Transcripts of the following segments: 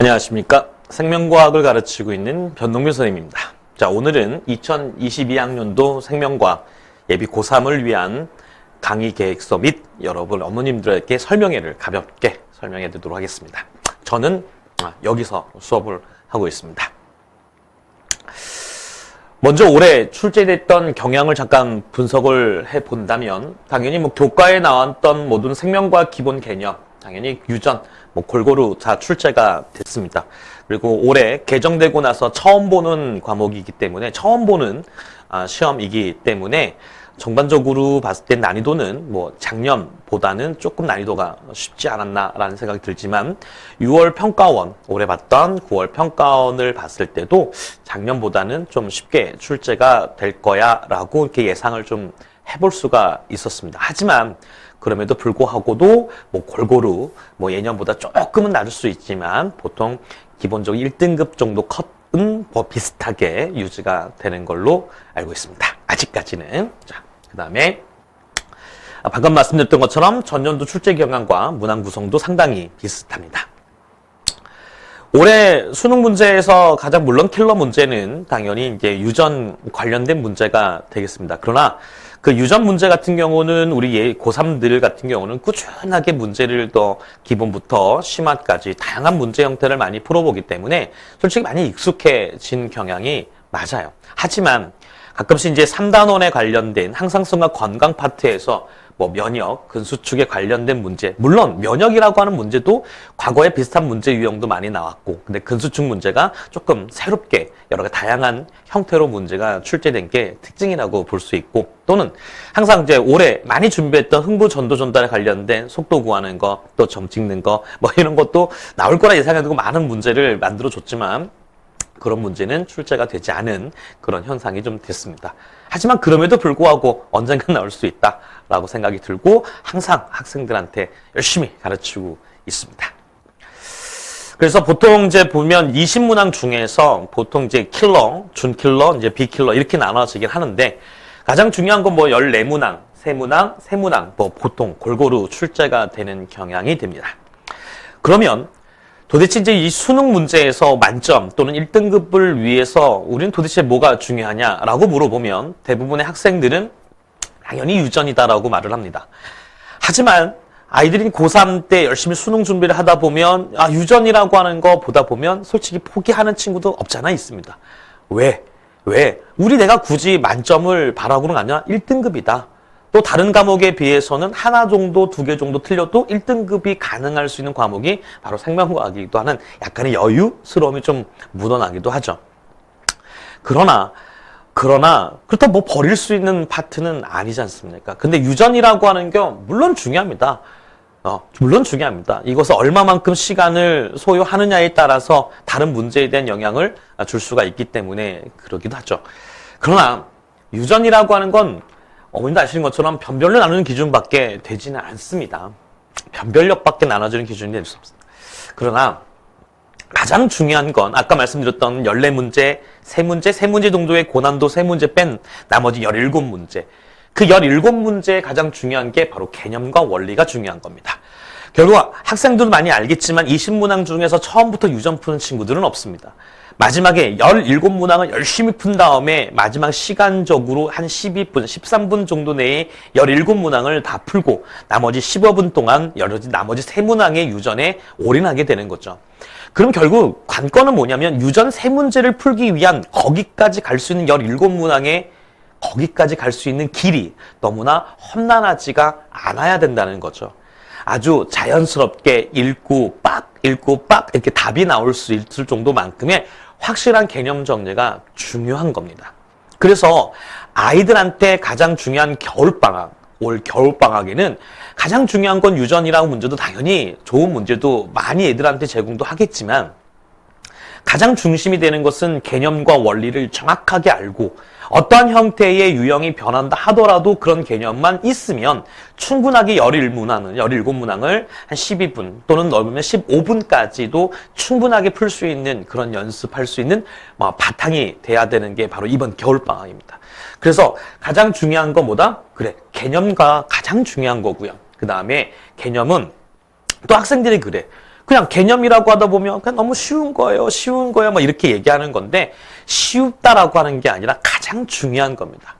안녕하십니까. 생명과학을 가르치고 있는 변동규 선생님입니다. 자, 오늘은 2022학년도 생명과학 예비 고3을 위한 강의 계획서 및 여러분 어머님들에게 설명회를 가볍게 설명해 드리도록 하겠습니다. 저는 여기서 수업을 하고 있습니다. 먼저 올해 출제됐던 경향을 잠깐 분석을 해 본다면 당연히 교과에 나왔던 모든 생명과학 기본 개념, 당연히 유전, 골고루 다 출제가 됐습니다. 그리고 올해 개정되고 나서 처음 보는 과목이기 때문에, 처음 보는 시험이기 때문에 전반적으로 봤을 때 난이도는 작년보다는 조금 난이도가 쉽지 않았나라는 생각이 들지만 6월 평가원, 올해 봤던 9월 평가원을 봤을 때도 작년보다는 좀 쉽게 출제가 될 거야 라고 이렇게 예상을 좀 해볼 수가 있었습니다. 하지만 그럼에도 불구하고도 골고루 예년보다 조금은 낮을 수 있지만 보통 기본적으로 1등급 정도 컷은 비슷하게 유지가 되는 걸로 알고 있습니다. 아직까지는. 자, 그 다음에 방금 말씀드렸던 것처럼 전년도 출제 경향과 문항 구성도 상당히 비슷합니다. 올해 수능 문제에서 가장 물론 킬러 문제는 당연히 이제 유전 관련된 문제가 되겠습니다. 그러나 그 유전 문제 같은 경우는 우리 고3들 같은 경우는 꾸준하게 문제를 더 기본부터 심화까지 다양한 문제 형태를 많이 풀어보기 때문에 솔직히 많이 익숙해진 경향이 맞아요. 하지만 가끔씩 이제 3단원에 관련된 항상성과 건강 파트에서 면역, 근수축에 관련된 문제, 물론 면역이라고 하는 문제도 과거에 비슷한 문제 유형도 많이 나왔고, 근데 근수축 문제가 조금 새롭게 여러 가지 다양한 형태로 문제가 출제된 게 특징이라고 볼 수 있고, 또는 항상 이제 올해 많이 준비했던 흥부 전도 전달에 관련된 속도 구하는 거, 또 점 찍는 거, 이런 것도 나올 거라 예상해두고 많은 문제를 만들어 줬지만 그런 문제는 출제가 되지 않은 그런 현상이 좀 됐습니다. 하지만 그럼에도 불구하고 언젠가 나올 수 있다라고 생각이 들고 항상 학생들한테 열심히 가르치고 있습니다. 그래서 보통 이제 보면 20문항 중에서 보통 이제 킬러, 준킬러, 이제 비킬러 이렇게 나눠지긴 하는데 가장 중요한 건 14문항, 3문항 보통 골고루 출제가 되는 경향이 됩니다. 그러면 도대체 이제 이 수능 문제에서 만점 또는 1등급을 위해서 우리는 도대체 뭐가 중요하냐라고 물어보면 대부분의 학생들은 당연히 유전이다라고 말을 합니다. 하지만 아이들이 고3 때 열심히 수능 준비를 하다 보면 유전이라고 하는 거 보다 보면 솔직히 포기하는 친구도 없잖아 있습니다. 왜? 우리 내가 굳이 만점을 바라고는 아니야. 1등급이다. 또 다른 과목에 비해서는 하나 정도, 2개 정도 틀려도 1등급이 가능할 수 있는 과목이 바로 생명과학이기도 하는 약간의 여유스러움이 좀 묻어나기도 하죠. 그러나 그렇다고 버릴 수 있는 파트는 아니지 않습니까? 근데 유전이라고 하는 게 물론 중요합니다. 물론 중요합니다. 이것을 얼마만큼 시간을 소요하느냐에 따라서 다른 문제에 대한 영향을 줄 수가 있기 때문에 그러기도 하죠. 그러나 유전이라고 하는 건 어머님도 아시는 것처럼 변별로 나누는 기준밖에 되지는 않습니다. 변별력밖에 나눠지는 기준이 될 수 없습니다. 그러나 가장 중요한 건 아까 말씀드렸던 14문제, 3문제 정도의 고난도 3문제 뺀 나머지 17문제. 그 17문제의 가장 중요한 게 바로 개념과 원리가 중요한 겁니다. 결국 학생들도 많이 알겠지만 20문항 중에서 처음부터 유전 푸는 친구들은 없습니다. 마지막에 17문항을 열심히 푼 다음에 마지막 시간적으로 한 12분, 13분 정도 내에 17문항을 다 풀고 나머지 15분 동안 나머지 3문항의 유전에 올인하게 되는 거죠. 그럼 결국 관건은 뭐냐면 유전 3문제를 풀기 위한 거기까지 갈 수 있는 17문항의 거기까지 갈 수 있는 길이 너무나 험난하지가 않아야 된다는 거죠. 아주 자연스럽게 읽고 빡 이렇게 답이 나올 수 있을 정도만큼의 확실한 개념 정리가 중요한 겁니다. 그래서 아이들한테 가장 중요한 올 겨울방학에는 가장 중요한 건 유전이라고 문제도 당연히 좋은 문제도 많이 애들한테 제공도 하겠지만 가장 중심이 되는 것은 개념과 원리를 정확하게 알고 어떠한 형태의 유형이 변한다 하더라도 그런 개념만 있으면 충분하게 17문항을 한 12분 또는 넓으면 15분까지도 충분하게 풀 수 있는 그런 연습할 수 있는 바탕이 돼야 되는 게 바로 이번 겨울방학입니다. 그래서 가장 중요한 건 뭐다? 그래, 개념과 가장 중요한 거고요. 그 다음에 개념은 또 학생들이 그래. 그냥 개념이라고 하다 보면 그냥 너무 쉬운 거예요. 쉬운 거예요. 막 이렇게 얘기하는 건데 쉽다라고 하는 게 아니라 가장 중요한 겁니다.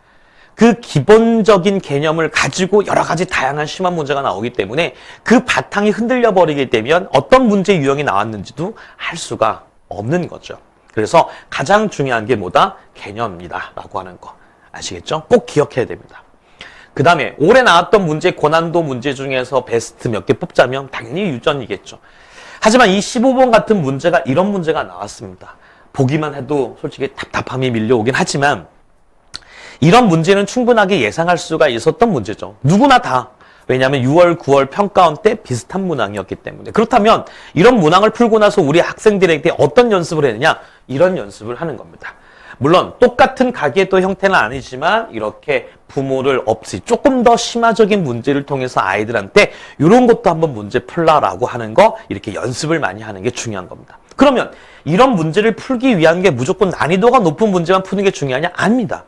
그 기본적인 개념을 가지고 여러 가지 다양한 심한 문제가 나오기 때문에 그 바탕이 흔들려 버리게 되면 어떤 문제 유형이 나왔는지도 알 수가 없는 거죠. 그래서 가장 중요한 게 뭐다? 개념이다 라고 하는 거. 아시겠죠? 꼭 기억해야 됩니다. 그 다음에 올해 나왔던 문제, 고난도 문제 중에서 베스트 몇 개 뽑자면 당연히 유전이겠죠. 하지만 이 15번 같은 문제가 이런 문제가 나왔습니다. 보기만 해도 솔직히 답답함이 밀려오긴 하지만 이런 문제는 충분하게 예상할 수가 있었던 문제죠. 누구나 다. 왜냐하면 6월, 9월 평가원 때 비슷한 문항이었기 때문에. 그렇다면 이런 문항을 풀고 나서 우리 학생들에게 어떤 연습을 했느냐? 이런 연습을 하는 겁니다. 물론 똑같은 가계도 형태는 아니지만 이렇게 부모를 없이 조금 더 심화적인 문제를 통해서 아이들한테 이런 것도 한번 문제 풀라라고 하는 거 이렇게 연습을 많이 하는 게 중요한 겁니다. 그러면 이런 문제를 풀기 위한 게 무조건 난이도가 높은 문제만 푸는 게 중요하냐? 아닙니다.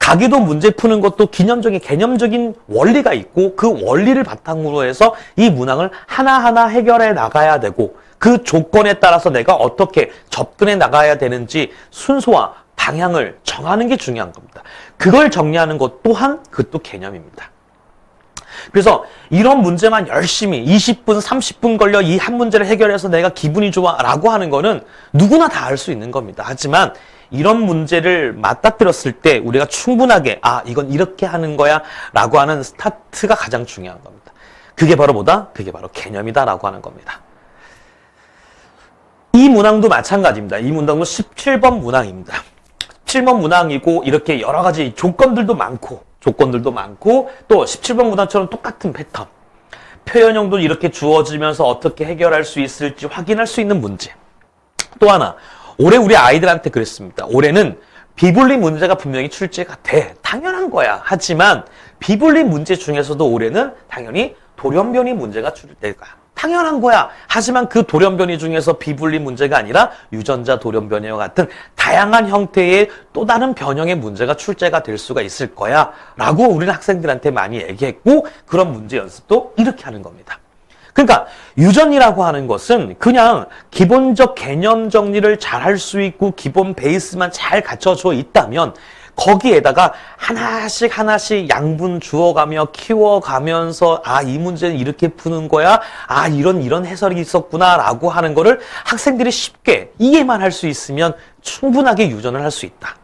가계도 문제 푸는 것도 기념적인 개념적인 원리가 있고 그 원리를 바탕으로 해서 이 문항을 하나하나 해결해 나가야 되고 그 조건에 따라서 내가 어떻게 접근해 나가야 되는지 순서와 방향을 정하는 게 중요한 겁니다. 그걸 정리하는 것 또한 그것도 개념입니다. 그래서 이런 문제만 열심히 20분, 30분 걸려 이 한 문제를 해결해서 내가 기분이 좋아 라고 하는 거는 누구나 다 알 수 있는 겁니다. 하지만 이런 문제를 맞닥뜨렸을 때 우리가 충분하게 이건 이렇게 하는 거야 라고 하는 스타트가 가장 중요한 겁니다. 그게 바로 뭐다? 그게 바로 개념이다 라고 하는 겁니다. 이 문항도 마찬가지입니다. 이 문항도 17번 문항입니다. 17번 문항이고 이렇게 여러 가지 조건들도 많고 또 17번 문항처럼 똑같은 패턴. 표현형도 이렇게 주어지면서 어떻게 해결할 수 있을지 확인할 수 있는 문제. 또 하나, 올해 우리 아이들한테 그랬습니다. 올해는 비분리 문제가 분명히 출제가 돼. 당연한 거야. 하지만 비분리 문제 중에서도 올해는 당연히 돌연변이 문제가 출제될 거야. 당연한 거야. 하지만 그 돌연변이 중에서 비분리 문제가 아니라 유전자 돌연변이와 같은 다양한 형태의 또 다른 변형의 문제가 출제가 될 수가 있을 거야 라고 우리는 학생들한테 많이 얘기했고 그런 문제 연습도 이렇게 하는 겁니다. 그러니까 유전이라고 하는 것은 그냥 기본적 개념 정리를 잘 할 수 있고 기본 베이스만 잘 갖춰져 있다면 거기에다가 하나씩 양분 주어가며 키워가면서 이 문제는 이렇게 푸는 거야. 이런 해설이 있었구나 라고 하는 거를 학생들이 쉽게 이해만 할 수 있으면 충분하게 유전을 할 수 있다.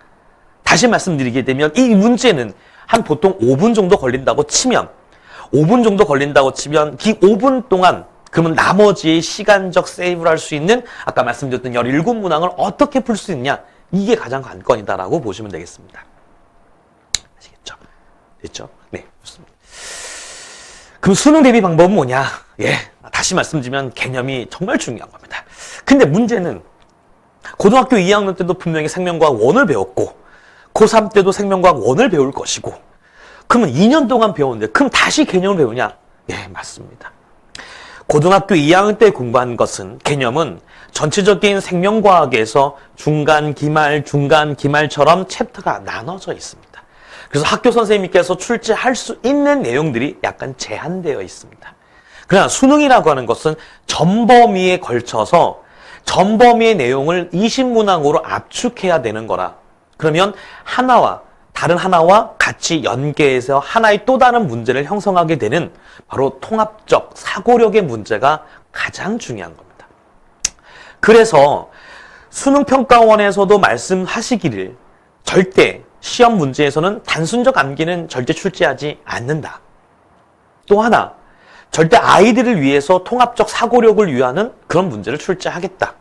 다시 말씀드리게 되면 이 문제는 한 보통 5분 정도 걸린다고 치면 그 5분 동안 그러면 나머지 시간적 세이브를 할 수 있는 아까 말씀드렸던 17문항을 어떻게 풀 수 있냐. 이게 가장 관건이다라고 보시면 되겠습니다. 아시겠죠? 됐죠? 네, 좋습니다. 그럼 수능 대비 방법은 뭐냐? 다시 말씀드리면 개념이 정말 중요한 겁니다. 근데 문제는 고등학교 2학년 때도 분명히 생명과학 1을 배웠고 고3 때도 생명과학 1을 배울 것이고 그러면 2년 동안 배웠는데 그럼 다시 개념을 배우냐? 맞습니다. 고등학교 2학년 때 공부한 것은 개념은 전체적인 생명과학에서 중간, 기말처럼 챕터가 나눠져 있습니다. 그래서 학교 선생님께서 출제할 수 있는 내용들이 약간 제한되어 있습니다. 그러나 수능이라고 하는 것은 전범위에 걸쳐서 전범위의 내용을 20문항으로 압축해야 되는 거라. 그러면 다른 하나와 같이 연계해서 하나의 또 다른 문제를 형성하게 되는 바로 통합적 사고력의 문제가 가장 중요한 겁니다. 그래서 수능평가원에서도 말씀하시기를 절대 시험 문제에서는 단순적 암기는 절대 출제하지 않는다. 또 하나, 절대 아이들을 위해서 통합적 사고력을 위하는 그런 문제를 출제하겠다.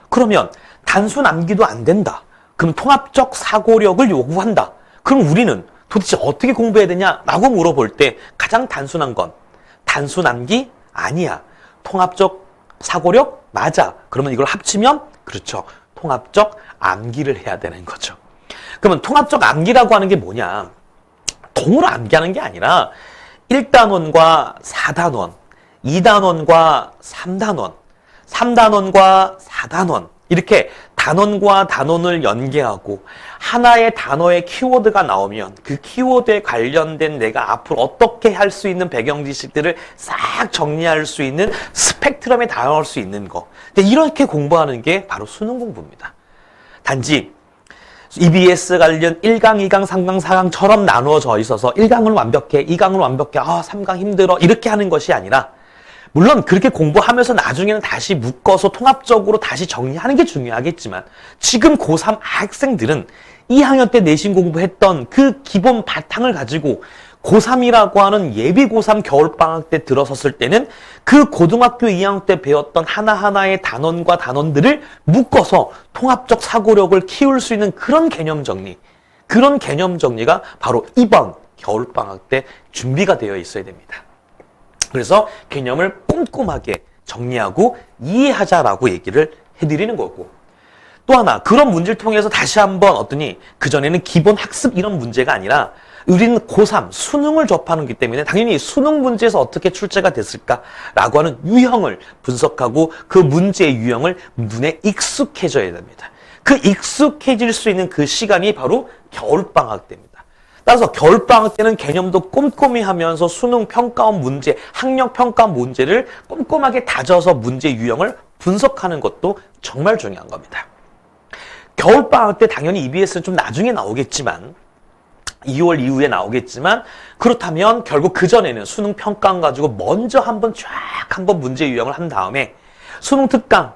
그러면 단순 암기도 안 된다. 그럼 통합적 사고력을 요구한다. 그럼 우리는 도대체 어떻게 공부해야 되냐라고 물어볼 때 가장 단순한 건 단순 암기 아니야. 통합적 사고력 맞아. 그러면 이걸 합치면 그렇죠. 통합적 암기를 해야 되는 거죠. 그러면 통합적 암기라고 하는 게 뭐냐? 통으로 암기하는 게 아니라 1단원과 4단원, 2단원과 3단원, 3단원과 4단원 이렇게 단원과 단원을 연계하고 하나의 단어의 키워드가 나오면 그 키워드에 관련된 내가 앞으로 어떻게 할 수 있는 배경 지식들을 싹 정리할 수 있는 스펙트럼에 다양할 수 있는 거. 근데 이렇게 공부하는 게 바로 수능 공부입니다. 단지 EBS 관련 1강, 2강, 3강, 4강처럼 나누어져 있어서 1강은 완벽해, 2강은 완벽해, 3강 힘들어 이렇게 하는 것이 아니라 물론 그렇게 공부하면서 나중에는 다시 묶어서 통합적으로 다시 정리하는 게 중요하겠지만 지금 고3 학생들은 2학년 때 내신 공부했던 그 기본 바탕을 가지고 고3이라고 하는 예비 고3 겨울방학 때 들어섰을 때는 그 고등학교 2학년 때 배웠던 하나하나의 단원과 단원들을 묶어서 통합적 사고력을 키울 수 있는 그런 개념 정리, 그런 개념 정리가 바로 이번 겨울방학 때 준비가 되어 있어야 됩니다. 그래서 개념을 꼼꼼하게 정리하고 이해하자라고 얘기를 해드리는 거고, 또 하나 그런 문제를 통해서 다시 한번 어떠니 그전에는 기본 학습 이런 문제가 아니라 우리는 고3 수능을 접하는 거기 때문에 당연히 수능 문제에서 어떻게 출제가 됐을까라고 하는 유형을 분석하고 그 문제의 유형을 눈에 익숙해져야 됩니다. 그 익숙해질 수 있는 그 시간이 바로 겨울방학 때입니다. 따라서 겨울방학 때는 개념도 꼼꼼히 하면서 수능 평가원 문제, 학력 평가원 문제를 꼼꼼하게 다져서 문제 유형을 분석하는 것도 정말 중요한 겁니다. 겨울방학 때 당연히 EBS는 좀 나중에 나오겠지만 2월 이후에 나오겠지만 그렇다면 결국 그전에는 수능 평가원 가지고 먼저 한번 문제 유형을 한 다음에 수능 특강,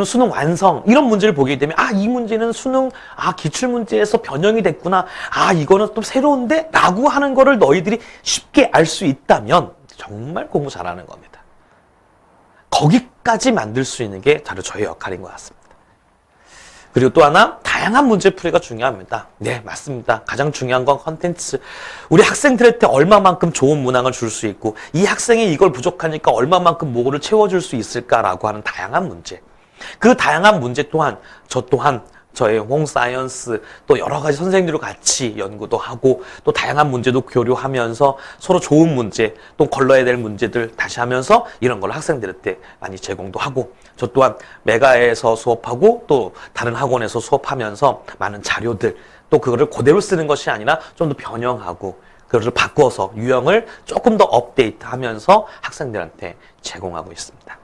수능 완성 이런 문제를 보게 되면 이 문제는 수능 기출문제에서 변형이 됐구나, 이거는 또 새로운데 라고 하는 거를 너희들이 쉽게 알 수 있다면 정말 공부 잘하는 겁니다. 거기까지 만들 수 있는 게 바로 저의 역할인 것 같습니다. 그리고 또 하나 다양한 문제풀이가 중요합니다. 네, 맞습니다. 가장 중요한 건 컨텐츠. 우리 학생들한테 얼마만큼 좋은 문항을 줄 수 있고 이 학생이 이걸 부족하니까 얼마만큼 뭐를 채워줄 수 있을까라고 하는 다양한 문제. 그 다양한 문제 또한 저의 홈사이언스 또 여러 가지 선생님들과 같이 연구도 하고 또 다양한 문제도 교류하면서 서로 좋은 문제 또 걸러야 될 문제들 다시 하면서 이런 걸 학생들한테 많이 제공도 하고, 저 또한 메가에서 수업하고 또 다른 학원에서 수업하면서 많은 자료들 또 그거를 그대로 쓰는 것이 아니라 좀 더 변형하고 그것을 바꿔서 유형을 조금 더 업데이트하면서 학생들한테 제공하고 있습니다.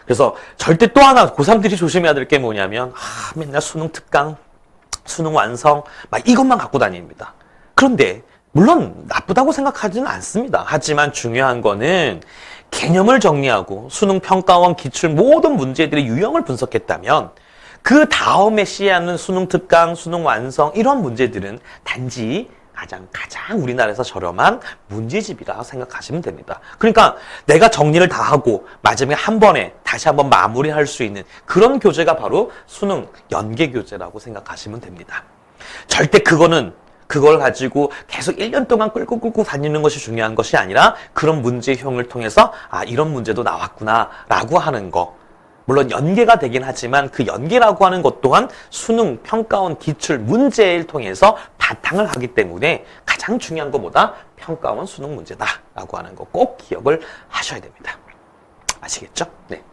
그래서 절대 또 하나 고3들이 조심해야 될 게 뭐냐면 맨날 수능 특강, 수능 완성 막 이것만 갖고 다닙니다. 그런데 물론 나쁘다고 생각하지는 않습니다. 하지만 중요한 거는 개념을 정리하고 수능 평가원 기출 모든 문제들의 유형을 분석했다면 그 다음에 시행하는 수능 특강, 수능 완성 이런 문제들은 단지 가장 우리나라에서 저렴한 문제집이라 생각하시면 됩니다. 그러니까 내가 정리를 다 하고 마지막에 한 번에 다시 한번 마무리할 수 있는 그런 교재가 바로 수능 연계 교재라고 생각하시면 됩니다. 절대 그걸 가지고 계속 1년 동안 끌고 다니는 것이 중요한 것이 아니라 그런 문제형을 통해서 이런 문제도 나왔구나 라고 하는 거. 물론 연계가 되긴 하지만 그 연계라고 하는 것 또한 수능 평가원 기출 문제를 통해서 바탕을 하기 때문에 가장 중요한 것보다 평가원 수능 문제다라고 하는 거 꼭 기억을 하셔야 됩니다. 아시겠죠? 네.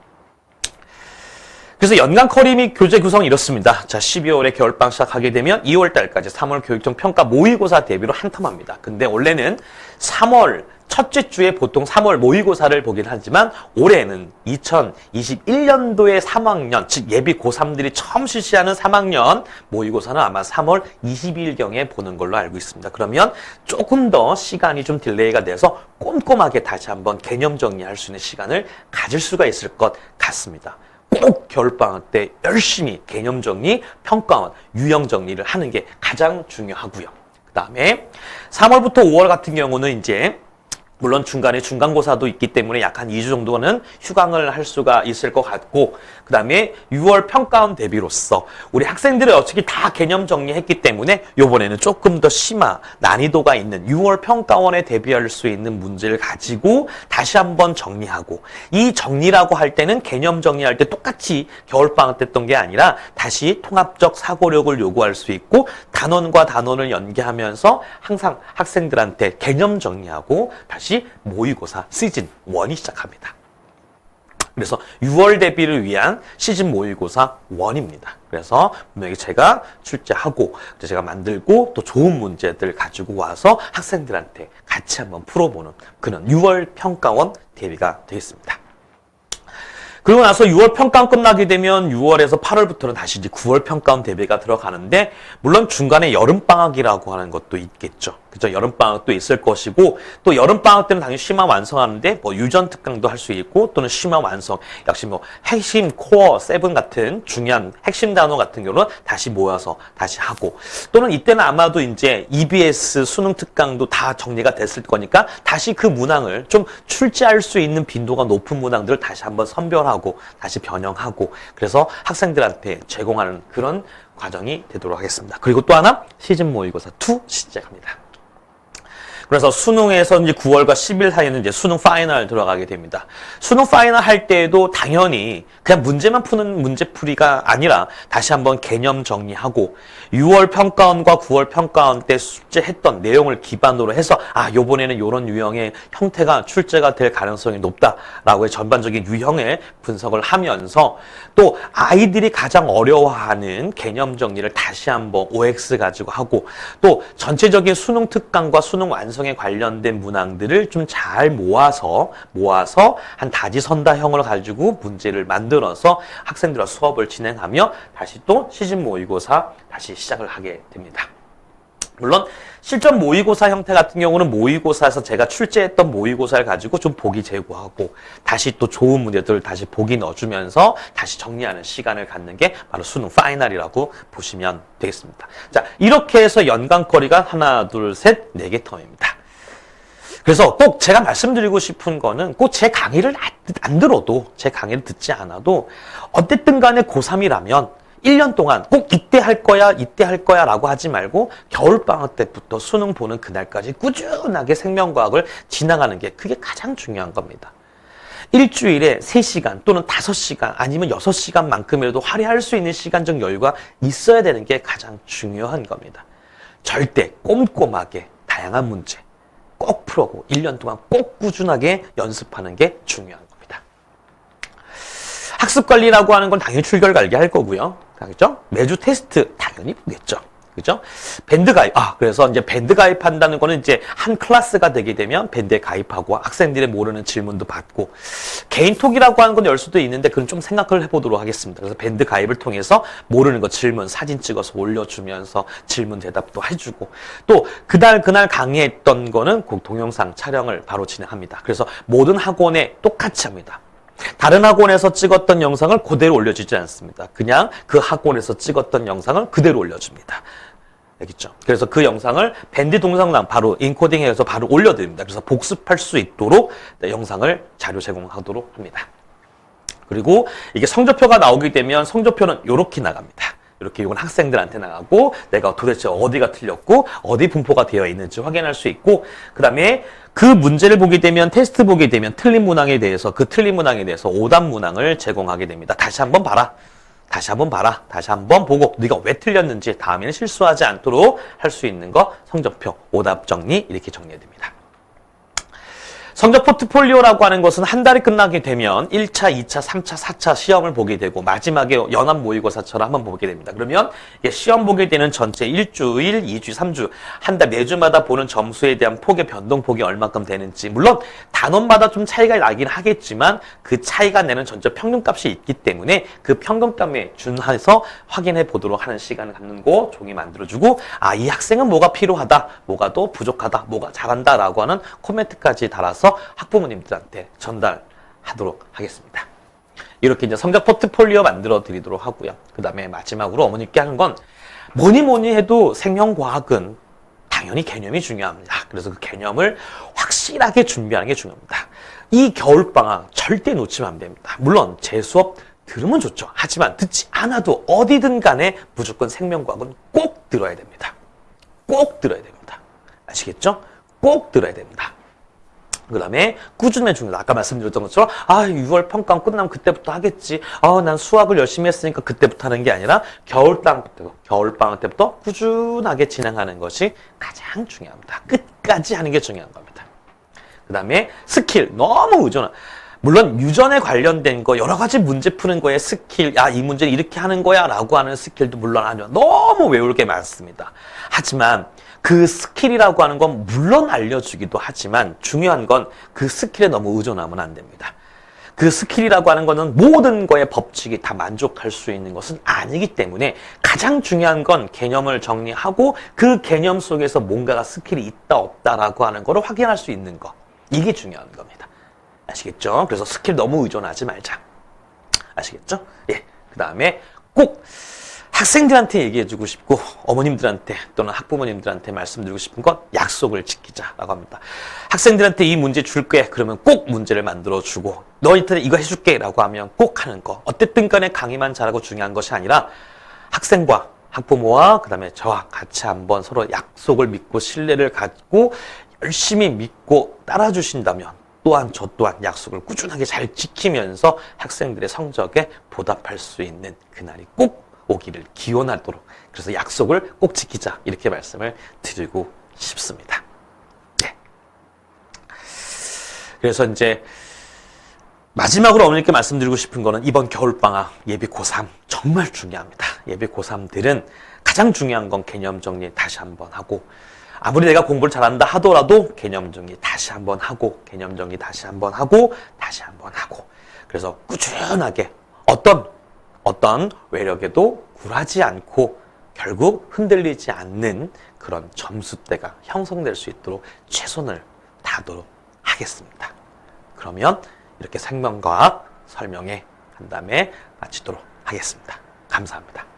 그래서 연간 커리 및 교재 구성이 이렇습니다. 자, 12월에 겨울방학 시작하게 되면 2월 달까지 3월 교육청 평가 모의고사 대비로 한텀합니다. 근데 원래는 3월 첫째 주에 보통 3월 모의고사를 보긴 하지만 올해는 2021년도에 3학년, 즉 예비 고3들이 처음 실시하는 3학년 모의고사는 아마 3월 20일경에 보는 걸로 알고 있습니다. 그러면 조금 더 시간이 좀 딜레이가 돼서 꼼꼼하게 다시 한번 개념 정리할 수 있는 시간을 가질 수가 있을 것 같습니다. 꼭 겨울방학 때 열심히 개념 정리, 평가원, 유형 정리를 하는 게 가장 중요하고요. 그 다음에 3월부터 5월 같은 경우는 이제 물론 중간에 중간고사도 있기 때문에 약 한 2주 정도는 휴강을 할 수가 있을 것 같고, 그 다음에 6월 평가원 대비로서 우리 학생들이 어차피 다 개념 정리했기 때문에 이번에는 조금 더 난이도가 있는 6월 평가원에 대비할 수 있는 문제를 가지고 다시 한번 정리하고, 이 정리라고 할 때는 개념 정리할 때 똑같이 겨울방학 때 했던 게 아니라 다시 통합적 사고력을 요구할 수 있고 단원과 단원을 연계하면서 항상 학생들한테 개념 정리하고 다시 모의고사 시즌 1이 시작합니다. 그래서 6월 대비를 위한 시즌 모의고사 1입니다. 그래서 분명히 제가 출제하고 제가 만들고 또 좋은 문제들 가지고 와서 학생들한테 같이 한번 풀어보는 그런 6월 평가원 대비가 되겠습니다. 그리고 나서 6월 평가원 끝나게 되면 6월에서 8월부터는 다시 이제 9월 평가원 대비가 들어가는데, 물론 중간에 여름방학이라고 하는 것도 있겠죠. 그죠? 여름방학도 있을 것이고, 또 여름방학 때는 당연히 심화 완성하는데, 뭐 유전 특강도 할 수 있고, 또는 심화 완성, 역시 뭐 핵심 코어 7 같은 중요한 핵심 단어 같은 경우는 다시 모여서 다시 하고, 또는 이때는 아마도 이제 EBS 수능 특강도 다 정리가 됐을 거니까 다시 그 문항을 좀 출제할 수 있는 빈도가 높은 문항들을 다시 한번 선별하고 다시 변형하고, 그래서 학생들한테 제공하는 그런 과정이 되도록 하겠습니다. 그리고 또 하나 시즌 모의고사 2 시작합니다. 그래서 수능에서 이제 9월과 10일 사이에는 이제 수능 파이널 들어가게 됩니다. 수능 파이널 할 때에도 당연히 그냥 문제만 푸는 문제풀이가 아니라 다시 한번 개념 정리하고 6월 평가원과 9월 평가원 때 숙제했던 내용을 기반으로 해서 요번에는 이런 유형의 형태가 출제가 될 가능성이 높다라고 전반적인 유형의 분석을 하면서 또 아이들이 가장 어려워하는 개념 정리를 다시 한번 OX 가지고 하고, 또 전체적인 수능 특강과 수능 완성에 관련된 문항들을 좀 잘 모아서 한 다지선다형을 가지고 문제를 만들어서 학생들과 수업을 진행하며 다시 또 시즌 모의고사 다시 시작을 하게 됩니다. 물론 실전 모의고사 형태 같은 경우는 모의고사에서 제가 출제했던 모의고사를 가지고 좀 보기 제고하고 다시 또 좋은 문제들을 다시 보기 넣어주면서 다시 정리하는 시간을 갖는 게 바로 수능 파이널이라고 보시면 되겠습니다. 자, 이렇게 해서 연간거리가 하나, 둘, 셋, 4개 텀입니다. 그래서 꼭 제가 말씀드리고 싶은 거는 꼭 제 강의를 안 들어도, 제 강의를 듣지 않아도 어쨌든 간에 고3이라면 1년 동안 꼭 이때 할 거야 라고 하지 말고 겨울방학 때부터 수능 보는 그날까지 꾸준하게 생명과학을 진행하는 게 그게 가장 중요한 겁니다. 일주일에 3시간 또는 5시간 아니면 6시간만큼이라도 할애할 수 있는 시간적 여유가 있어야 되는 게 가장 중요한 겁니다. 절대 꼼꼼하게 다양한 문제 꼭 풀어고 1년 동안 꼭 꾸준하게 연습하는 게 중요한 겁니다. 학습 관리라고 하는 건 당연히 출결 갈게 할 거고요. 그죠? 매주 테스트 당연히 보겠죠. 그죠? 밴드 가입. 그래서 이제 밴드 가입한다는 거는 이제 한 클래스가 되게 되면 밴드에 가입하고 학생들의 모르는 질문도 받고, 개인톡이라고 하는 건 열 수도 있는데 그건 좀 생각을 해보도록 하겠습니다. 그래서 밴드 가입을 통해서 모르는 거 질문 사진 찍어서 올려주면서 질문 대답도 해주고, 또 그날 강의했던 거는 그 동영상 촬영을 바로 진행합니다. 그래서 모든 학원에 똑같이 합니다. 다른 학원에서 찍었던 영상을 그대로 올려주지 않습니다. 그냥 그 학원에서 찍었던 영상을 그대로 올려줍니다. 알겠죠? 그래서 그 영상을 밴드 동영상 바로 인코딩해서 바로 올려드립니다. 그래서 복습할 수 있도록 영상을 자료 제공하도록 합니다. 그리고 이게 성적표가 나오게 되면 성적표는 이렇게 나갑니다. 이렇게 이건 학생들한테 나가고 내가 도대체 어디가 틀렸고 어디 분포가 되어 있는지 확인할 수 있고, 그 다음에 그 문제를 보게 되면 테스트 보게 되면 틀린 문항에 대해서 그 틀린 문항에 대해서 오답 문항을 제공하게 됩니다. 다시 한번 봐라. 다시 한번 보고 네가 왜 틀렸는지 다음에는 실수하지 않도록 할 수 있는 거 성적표, 오답 정리 이렇게 정리해 됩니다. 성적 포트폴리오라고 하는 것은 한 달이 끝나게 되면 1차, 2차, 3차, 4차 시험을 보게 되고 마지막에 연합 모의고사처럼 한번 보게 됩니다. 그러면 시험 보게 되는 전체 일주일, 2주, 3주, 한 달 매주마다 보는 점수에 대한 폭의 변동폭이 얼마큼 되는지, 물론 단원마다 좀 차이가 나긴 하겠지만 그 차이가 내는 전체 평균값이 있기 때문에 그 평균값에 준해서 확인해 보도록 하는 시간을 갖는 거 종이 만들어주고, 이 학생은 뭐가 필요하다, 뭐가 더 부족하다, 뭐가 잘한다라고 하는 코멘트까지 달아서 학부모님들한테 전달하도록 하겠습니다. 이렇게 이제 성적 포트폴리오 만들어 드리도록 하고요. 그 다음에 마지막으로 어머니께 하는 건 뭐니 해도 생명과학은 당연히 개념이 중요합니다. 그래서 그 개념을 확실하게 준비하는 게 중요합니다. 이 겨울방학 절대 놓치면 안 됩니다. 물론 제 수업 들으면 좋죠. 하지만 듣지 않아도 어디든 간에 무조건 생명과학은 꼭 들어야 됩니다. 꼭 들어야 됩니다. 아시겠죠? 꼭 들어야 됩니다. 그 다음에 꾸준히 중요하다. 아까 말씀드렸던 것처럼 6월 평가원 끝나면 그때부터 하겠지. 난 수학을 열심히 했으니까 그때부터 하는 게 아니라 겨울방학 때부터 꾸준하게 진행하는 것이 가장 중요합니다. 끝까지 하는 게 중요한 겁니다. 그 다음에 스킬 너무 의존한. 물론 유전에 관련된 거 여러 가지 문제 푸는 거에 스킬, 야, 이 문제는 이렇게 하는 거야 라고 하는 스킬도 물론 아니요. 너무 외울 게 많습니다. 하지만 그 스킬이라고 하는 건 물론 알려주기도 하지만 중요한 건 그 스킬에 너무 의존하면 안 됩니다. 그 스킬이라고 하는 거는 모든 거의 법칙이 다 만족할 수 있는 것은 아니기 때문에 가장 중요한 건 개념을 정리하고 그 개념 속에서 뭔가가 스킬이 있다 없다라고 하는 거를 확인할 수 있는 거. 이게 중요한 겁니다. 아시겠죠? 그래서 스킬 너무 의존하지 말자. 아시겠죠? 예. 그 다음에 꼭 학생들한테 얘기해주고 싶고 어머님들한테 또는 학부모님들한테 말씀드리고 싶은 건 약속을 지키자라고 합니다. 학생들한테 이 문제 줄게 그러면 꼭 문제를 만들어주고 너희한테 이거 해줄게 라고 하면 꼭 하는 거. 어쨌든 간에 강의만 잘하고 중요한 것이 아니라 학생과 학부모와 그 다음에 저와 같이 한번 서로 약속을 믿고 신뢰를 갖고 열심히 믿고 따라주신다면 또한 저 또한 약속을 꾸준하게 잘 지키면서 학생들의 성적에 보답할 수 있는 그날이 꼭 오기를 기원하도록 그래서 약속을 꼭 지키자 이렇게 말씀을 드리고 싶습니다. 네. 그래서 이제 마지막으로 어머니께 말씀드리고 싶은 거는 이번 겨울방학 예비 고3 정말 중요합니다. 예비 고3들은 가장 중요한 건 개념 정리 다시 한번 하고 아무리 내가 공부를 잘한다 하더라도 개념 정리 다시 한번 하고 개념 정리 다시 한번 하고 다시 한번 하고 그래서 꾸준하게 어떤 외력에도 굴하지 않고 결국 흔들리지 않는 그런 점수대가 형성될 수 있도록 최선을 다하도록 하겠습니다. 그러면 이렇게 생명과학 설명회 한 다음에 마치도록 하겠습니다. 감사합니다.